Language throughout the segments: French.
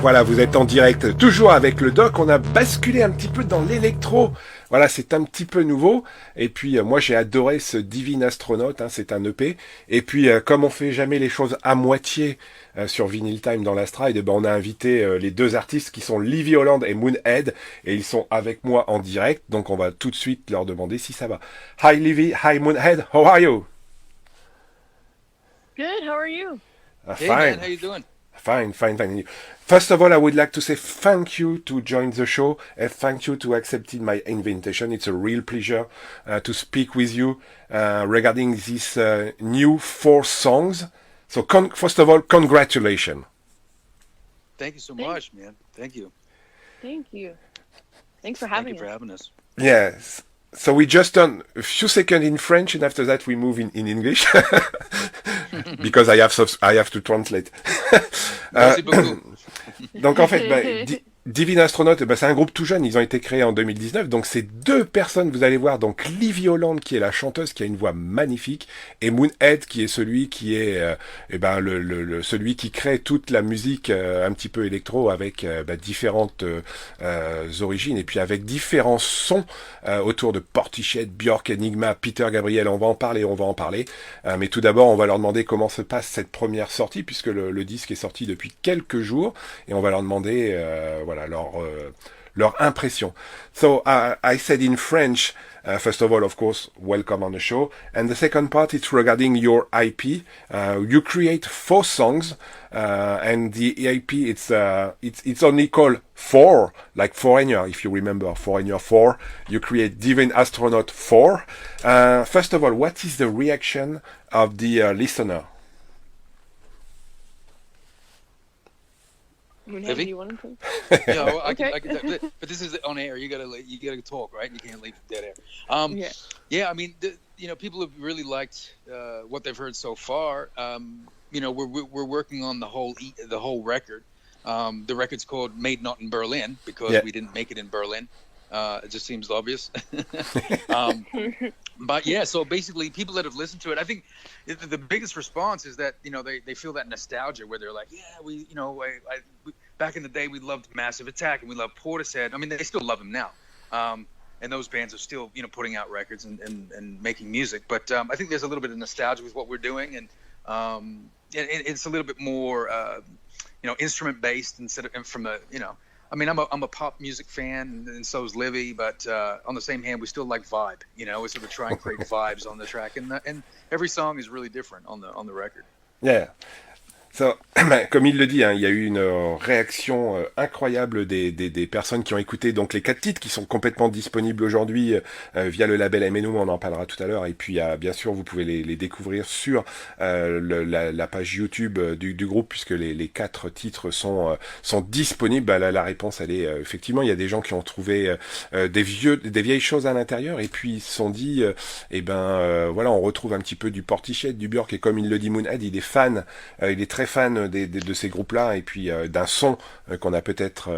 Voilà, vous êtes en direct, toujours avec le doc. On a basculé un petit peu dans l'électro. Voilà, c'est un petit peu nouveau. Et puis, moi, j'ai adoré ce Divine Astronaut. Hein, c'est un EP. Et puis, comme on fait jamais les choses à moitié sur Vinylestimes dans la stride, eh ben, on a invité les deux artistes qui sont Livvy Holland et Moonhead. Et ils sont avec moi en direct. Donc, on va tout de suite leur demander si ça va. Hi, Livvy. Hi, Moonhead. How are you? Good. How are you? Hey, Fine. man, how you doing? Fine, fine, fine. First of all, I would like to say thank you to join the show and thank you to accepting my invitation. It's a real pleasure to speak with you regarding these new 4 songs. So, first of all, congratulations. Thank you so much, man. Thank you. Thank you. Thanks for having Thank you for us. having us. Yes. So we just done a few seconds in French, and after that we move in English because I have to translate. Merci beaucoup. Donc en fait, Divine Astronaut, c'est un groupe tout jeune, ils ont été créés en 2019, donc c'est 2 personnes, vous allez voir, donc Livvy Holland qui est la chanteuse, qui a une voix magnifique, et Moonhead qui est celui qui est celui qui crée toute la musique un petit peu électro avec différentes origines, et puis avec différents sons autour de Portichet, Björk, Enigma, Peter Gabriel, on va en parler, mais tout d'abord on va leur demander comment se passe cette première sortie, puisque le disque est sorti depuis quelques jours, et on va leur demander leur impression. So I said in French, first of all, of course, welcome on the show. And the second part is regarding your IP. You create 4 songs, and the IP it's only called 4, like Foreigner, if you remember Foreigner 4. You create Divine Astronaut 4. First of all, what is the reaction of the listener? Moonhead, do Livvy? you want to? Yeah, well, Okay. I can, but this is on air. You gotta talk, right? You can't leave dead air. Yeah. Yeah. I mean, people have really liked what they've heard so far. We're working on the whole record. The record's called "Made Not in Berlin" because we didn't make it in Berlin. It just seems obvious. But yeah, so basically, people that have listened to it, I think the biggest response is that they feel that nostalgia where they're like, yeah, back in the day we loved Massive Attack and we loved Portishead. I mean, they still love him now, and those bands are still putting out records and making music. But I think there's a little bit of nostalgia with what we're doing, and it's a little bit more instrument based instead of from a I mean, I'm a pop music fan, and so is Livvy. But on the same hand, we still like vibe. We sort of try and create vibes on the track, and every song is really different on the record. Yeah. So, comme il le dit, hein, il y a eu une réaction incroyable des personnes qui ont écouté donc les 4 titres qui sont complètement disponibles aujourd'hui via le label M&O, on en parlera tout à l'heure, et puis bien sûr vous pouvez les découvrir sur la page YouTube du groupe, puisque les 4 titres sont disponibles. La réponse elle est effectivement, il y a des gens qui ont trouvé des vieilles choses à l'intérieur, et puis ils se sont dit voilà, on retrouve un petit peu du Portichet, du Björk, et comme il le dit, Moonhead, il est fan, il est très fan de ces groupes-là, et puis d'un son qu'on a peut-être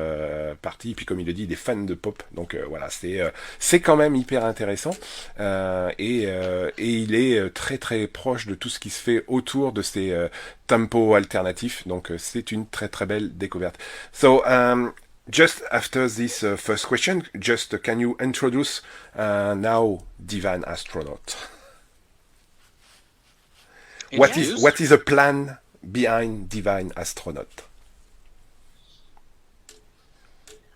parti, et puis comme il le dit, il est fan de pop, donc voilà, c'est quand même hyper intéressant, et il est très très proche de tout ce qui se fait autour de ces tempos alternatifs, donc c'est une très très belle découverte. So, just after this first question, just can you introduce now Divine Astronaut? What is the plan behind Divine Astronaut?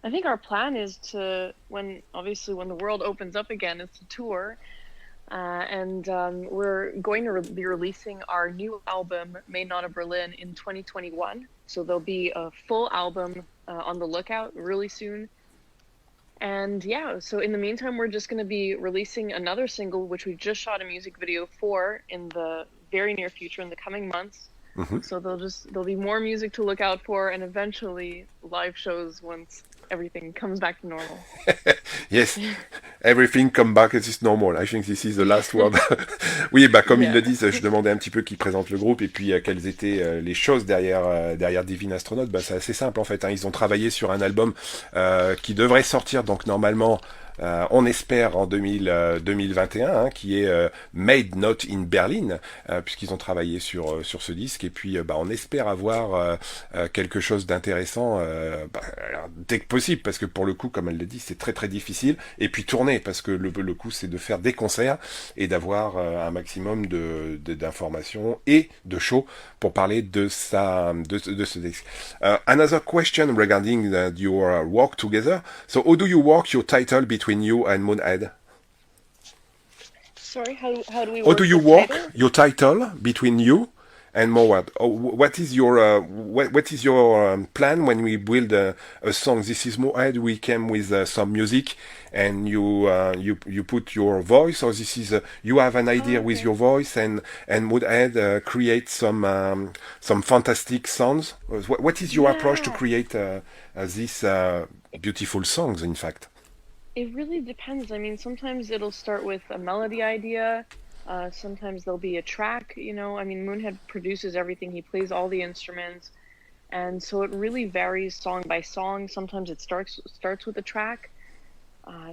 I think our plan is to, when the world opens up again, is to tour. And we're going to be releasing our new album, Made Not in Berlin, in 2021. So there'll be a full album on the lookout really soon. And yeah, so in the meantime, we're just going to be releasing another single, which we just shot a music video for in the very near future, in the coming months. Mm-hmm. So there'll be more music to look out for, and eventually live shows once everything comes back to normal. Yes, everything come back as is normal. I think this is the last word. Oui, comme ils le disent, je demandais un petit peu qui présente le groupe et puis quelles étaient les choses derrière Divine Astronaut. C'est assez simple en fait. Hein. Ils ont travaillé sur un album qui devrait sortir donc normalement on espère en 2021, hein, qui est Made Not in Berlin, puisqu'ils ont travaillé sur ce disque. Et puis, on espère avoir quelque chose d'intéressant dès que possible, parce que pour le coup, comme elle le dit, c'est très très difficile. Et puis tourner, parce que le coup, c'est de faire des concerts et d'avoir un maximum d'informations et de shows pour parler de ce disque. Another question regarding your work together. So, how do you work your title between you and Moonhead? Sorry, how do we How work do you the work title? your title between you and Moonhead? What is your plan when we build a song? This is Moonhead. We came with some music, and you put your voice, or this is you have an idea with your voice, and Moonhead create some fantastic sounds. What is your approach to Yeah. create these beautiful songs? In fact. It really depends. I mean, sometimes it'll start with a melody idea. Sometimes there'll be a track, you know. I mean, Moonhead produces everything. He plays all the instruments. And so it really varies song by song. Sometimes it starts with a track.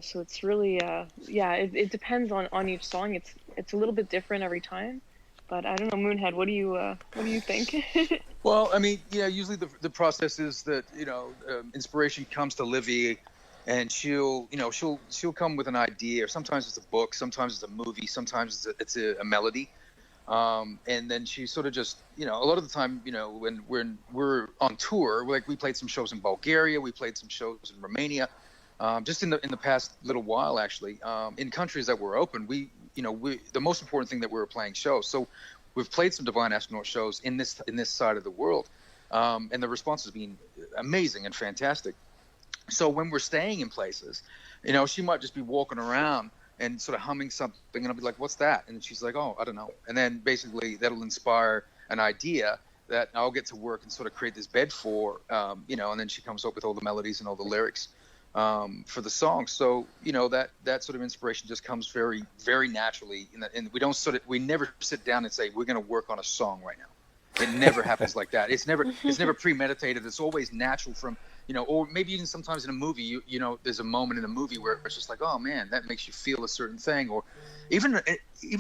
So it's really, it depends on each song. It's a little bit different every time. But I don't know, Moonhead, what do you think? Well, I mean, usually the process is that inspiration comes to Livvy, and she'll come with an idea, or sometimes it's a book, sometimes it's a movie, sometimes it's a melody, and then she sort of just a lot of the time when we're on tour, like we played some shows in Bulgaria, we played some shows in Romania, just in the past little while actually, in countries that were open. We the most important thing that we were playing shows, so we've played some Divine Astronaut shows in this side of the world, and the response has been amazing and fantastic. So when we're staying in places, she might just be walking around and sort of humming something, and I'll be like, "What's that?" And she's like, "Oh, I don't know." And then basically that'll inspire an idea that I'll get to work and sort of create this bed for, and then she comes up with all the melodies and all the lyrics for the song. So that sort of inspiration just comes very, very naturally, and we never sit down and say we're going to work on a song right now. It never happens like that. It's never premeditated. It's always natural from. Or maybe even sometimes in a movie, there's a moment in a movie where it's just like, oh man, that makes you feel a certain thing, or even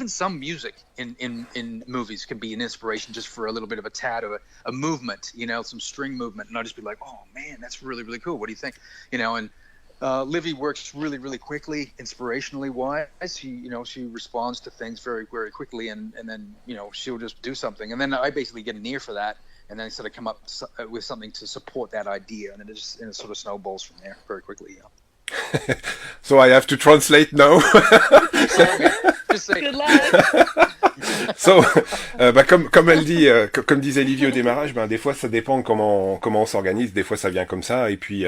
some music in movies can be an inspiration just for a little bit of a tad of a movement, some string movement, and I'll just be like, oh man, that's really, really cool. What do you think? And Livvy works really, really quickly, inspirationally wise. She responds to things very, very quickly, and then she'll just do something, and then I basically get an ear for that. And then sort of come up with something to support that idea, and it sort of snowballs from there very quickly. So I have to translate now. Just say, Good luck. So, comme elle dit, comme disait Olivier au démarrage, des fois ça dépend comment on s'organise. Des fois ça vient comme ça, et puis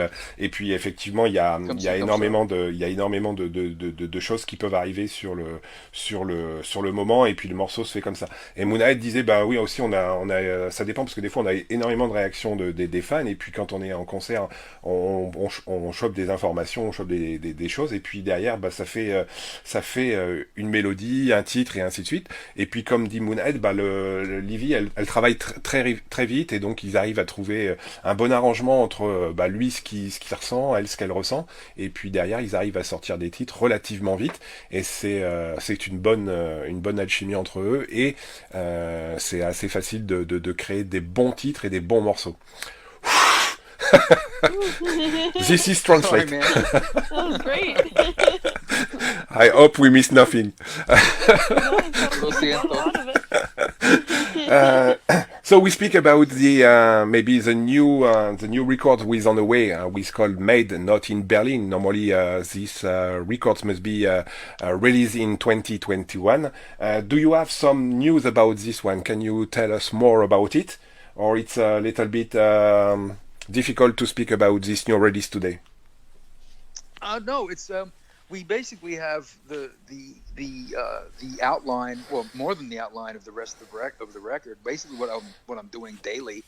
effectivement il y a énormément de choses qui peuvent arriver sur le moment, et puis le morceau se fait comme ça. Et Moonhead disait oui aussi on a ça dépend, parce que des fois on a énormément de réactions des fans, et puis quand on est en concert on chope des informations, on chope des choses, et puis derrière ça fait une mélodie, un titre, et ainsi de suite. Et puis comme dit Moonhead, Livvy elle travaille très vite, et donc ils arrivent à trouver un bon arrangement entre lui ce qu'il ressent, elle ce qu'elle ressent, et puis derrière ils arrivent à sortir des titres relativement vite, et c'est une bonne alchimie entre eux, et c'est assez facile de créer des bons titres et des bons morceaux. This is translate. Sorry, man. That was great. I hope we miss nothing. So we speak about the maybe the new record with on the way, which called Made Not in Berlin. Normally these records must be released in 2021. Do you have some news about this one? Can you tell us more about it, or it's a little bit difficult to speak about this new release today? No, it's we basically have the outline, well, more than the outline of the rest of the record. Basically, what I'm doing daily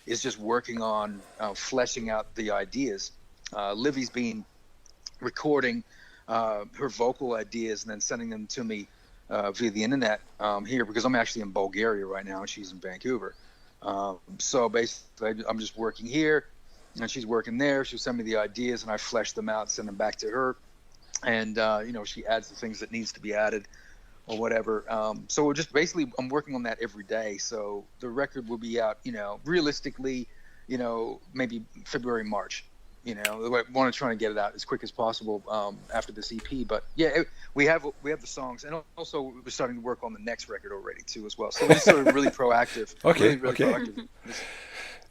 is just working on fleshing out the ideas. Livvy's been recording her vocal ideas and then sending them to me via the internet here, because I'm actually in Bulgaria right now and she's in Vancouver. So basically, I'm just working here and she's working there. She'll send me the ideas and I flesh them out, send them back to her. and she adds the things that needs to be added or whatever. So we're just basically, I'm working on that every day. So the record will be out, realistically, maybe February, March. I want to try and get it out as quick as possible after this EP. But yeah, we have the songs, and also we're starting to work on the next record already too as well. So we're just sort of really proactive. Okay, really okay. proactive.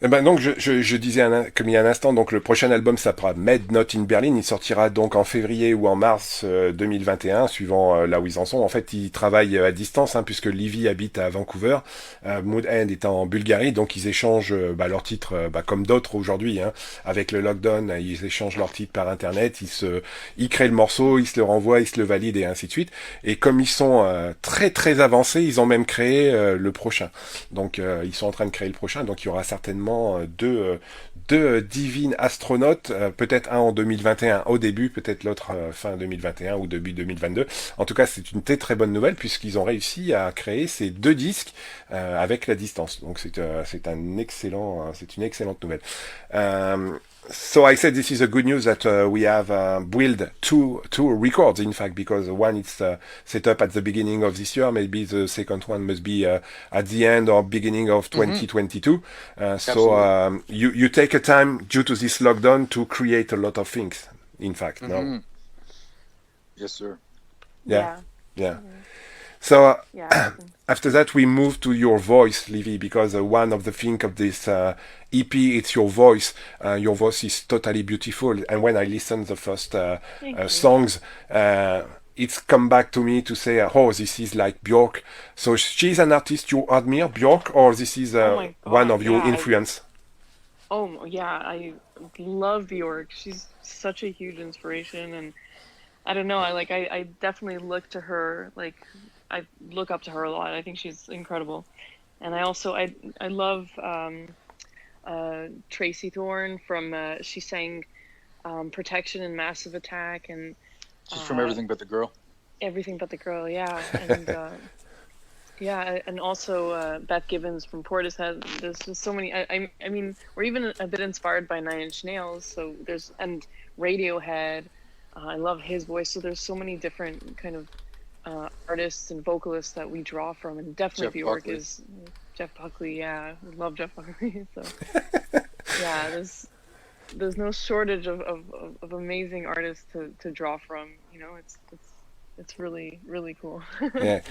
Donc je disais comme il y a un instant, donc le prochain album s'appellera Made Not in Berlin. Il sortira donc en février ou en mars 2021, suivant là où ils en sont. En fait, ils travaillent à distance, puisque Livvy habite à Vancouver, Moonhead est en Bulgarie, donc ils échangent leurs titres, comme d'autres aujourd'hui, avec le lockdown. Ils échangent leurs titres par internet, ils créent le morceau, ils se le renvoient, ils se le valident et ainsi de suite. Et comme ils sont très très avancés, ils ont même créé le prochain. Donc ils sont en train de créer le prochain, donc il y aura certainement deux divines astronautes, peut-être un en 2021 au début, peut-être l'autre fin 2021 ou début 2022. En tout cas, c'est une très bonne nouvelle, puisqu'ils ont réussi à créer ces 2 disques avec la distance. Donc c'est une excellente nouvelle. So I said this is a good news that we have built two records, in fact, because one is set up at the beginning of this year. Maybe the second one must be at the end or beginning of 2022. So you take a time due to this lockdown to create a lot of things, in fact. No? Yes, sir. Yeah. So after that, we move to your voice, Livvy, because one of the things of this EP, it's your voice. Your voice is totally beautiful. And when I listen the first songs, it's come back to me to say, oh, this is like Björk. So she's an artist you admire, Björk, or this is one of your influence? Oh, yeah, I love Björk. She's such a huge inspiration, and I don't know, I definitely look to her, I look up to her a lot. I think she's incredible. And I also, I love Tracy Thorn from, she sang Protection and Massive Attack. And she's from Everything But the Girl. Everything But the Girl, yeah. And and also Beth Gibbons from Portishead. There's just so many, I mean, we're even a bit inspired by Nine Inch Nails. So and Radiohead. I love his voice. So there's so many different kind of artists and vocalists that we draw from, and definitely Björk is Jeff Buckley. Yeah, I love Jeff Buckley. So yeah, there's no shortage of amazing artists to draw from. It's really really cool. Yeah.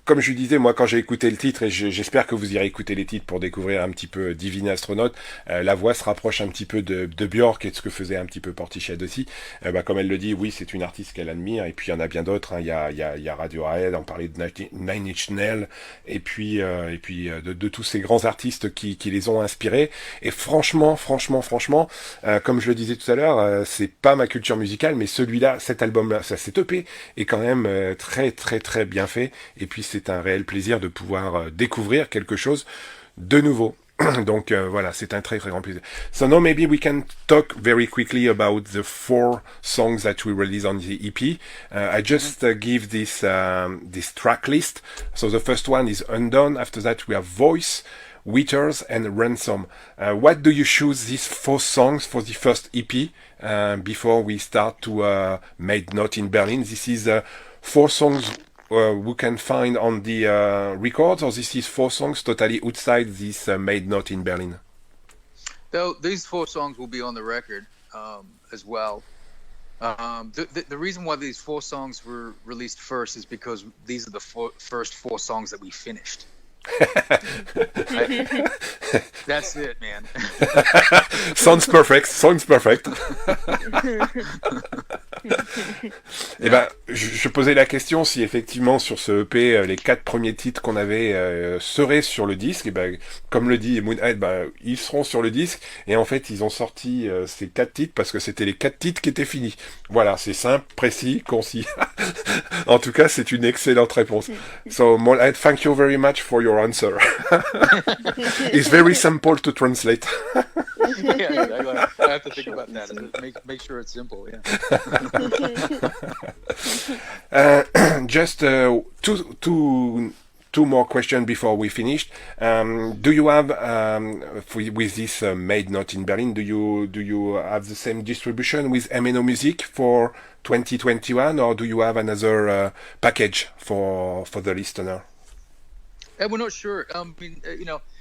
Comme je disais, moi quand j'ai écouté le titre, et j'espère que vous irez écouter les titres pour découvrir un petit peu Divine Astronaut, la voix se rapproche un petit peu de Björk et de ce que faisait un petit peu Portishead aussi. Comme elle le dit, oui, c'est une artiste qu'elle admire, et puis il y en a bien d'autres. Il y a Radiohead, on parlait de Nine Inch Nails, et puis de tous ces grands artistes qui les ont inspirés. Et franchement, comme je le disais tout à l'heure, c'est pas ma culture musicale, mais celui-là, cet album-là, cet EP est quand même très très très bien fait, et puis c'est un réel plaisir de pouvoir découvrir quelque chose de nouveau. Donc voilà, c'est un très très grand plaisir. So now maybe we can talk very quickly about the 4 songs that we release on the EP. I just give this track list. So the first one is Undone. After that we have Voice, Withers and Ransom. What do you choose these 4 songs for the first EP before we start to Made Not in Berlin? This is 4 songs we can find on the records, or this is 4 songs totally outside this Made Not in Berlin? Though these 4 songs will be on the record as well. The reason why these 4 songs were released first is because these are the first 4 songs that we finished. That's it, man. Sounds perfect. Et je posais la question si effectivement sur ce EP les 4 premiers titres qu'on avait seraient sur le disque. Et comme le dit Moonhead, ils seront sur le disque. Et en fait, ils ont sorti ces 4 titres parce que c'était les 4 titres qui étaient finis. Voilà, c'est simple, précis, concis. En tout cas, c'est une excellente réponse. So Moonhead, thank you very much for your answer. It's very simple to translate. Yeah, exactly. I have to think about that. Make sure it's simple. Yeah. Just two two more questions before we finish. Do you have with this made not in Berlin? Do you have the same distribution with éléments musique for 2021, or do you have another package for the listener? We're not sure. I mean,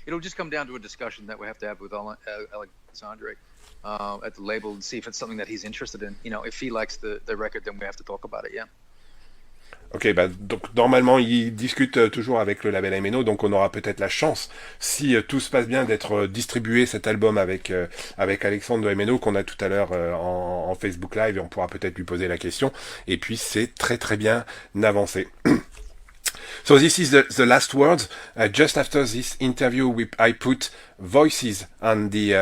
it'll just come down to a discussion that we have to have with Alexandre at the label and see if it's something that he's interested in. If he likes the record, then we have to talk about it. Yeah. Ok, donc normalement il discute toujours avec le label Éléments, donc on aura peut-être la chance, si tout se passe bien, d'être distribué cet album avec Alexandre de Éléments qu'on a tout à l'heure en Facebook Live, et on pourra peut-être lui poser la question. Et puis c'est très très bien avancé. So this is the last words. Just after this interview, I put voices on the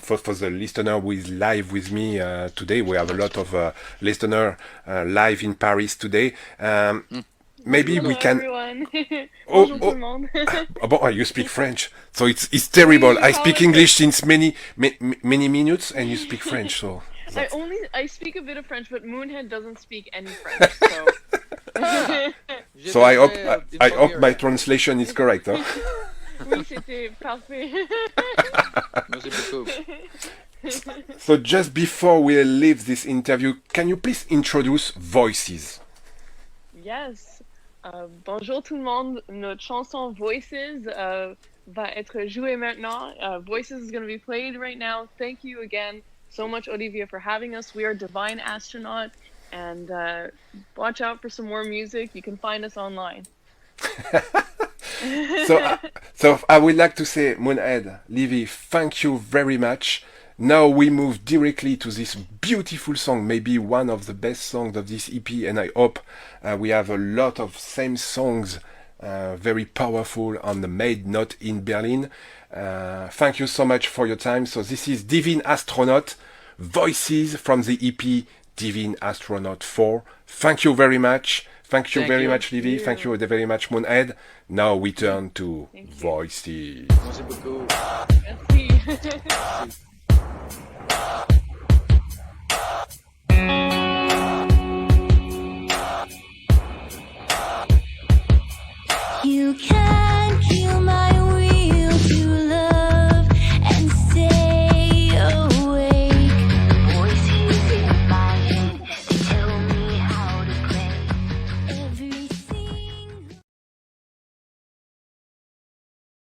for the listener who is live with me today. We have a lot of listener live in Paris today. Maybe Hello, we can. Everyone. Oh, Bonjour tout le monde. Bon, you speak French, so it's terrible. I speak English since many minutes, and you speak French. So I speak a bit of French, but Moonhead doesn't speak any French, so. so I hope my translation is correct. Huh? Oui, c'était parfait. Merci beaucoup. So just before we leave this interview, can you please introduce Voices? Yes. Bonjour tout le monde. Notre chanson Voices va être jouée maintenant. Voices is going to be played right now. Thank you again so much, Olivier, for having us. We are Divine Astronaut, and watch out for some more music. You can find us online. So I would like to say, Moonhead, Livvy, thank you very much. Now we move directly to this beautiful song, maybe one of the best songs of this EP, and I hope we have a lot of same songs, very powerful on the Made Not in Berlin. Thank you so much for your time. So this is Divine Astronaut, Voices from the EP Divine Astronaut 4. Thank you very much. Thank you very much, Livvy. Thank you very much, Moonhead. Now we turn to Voices. Merci beaucoup. Merci. You can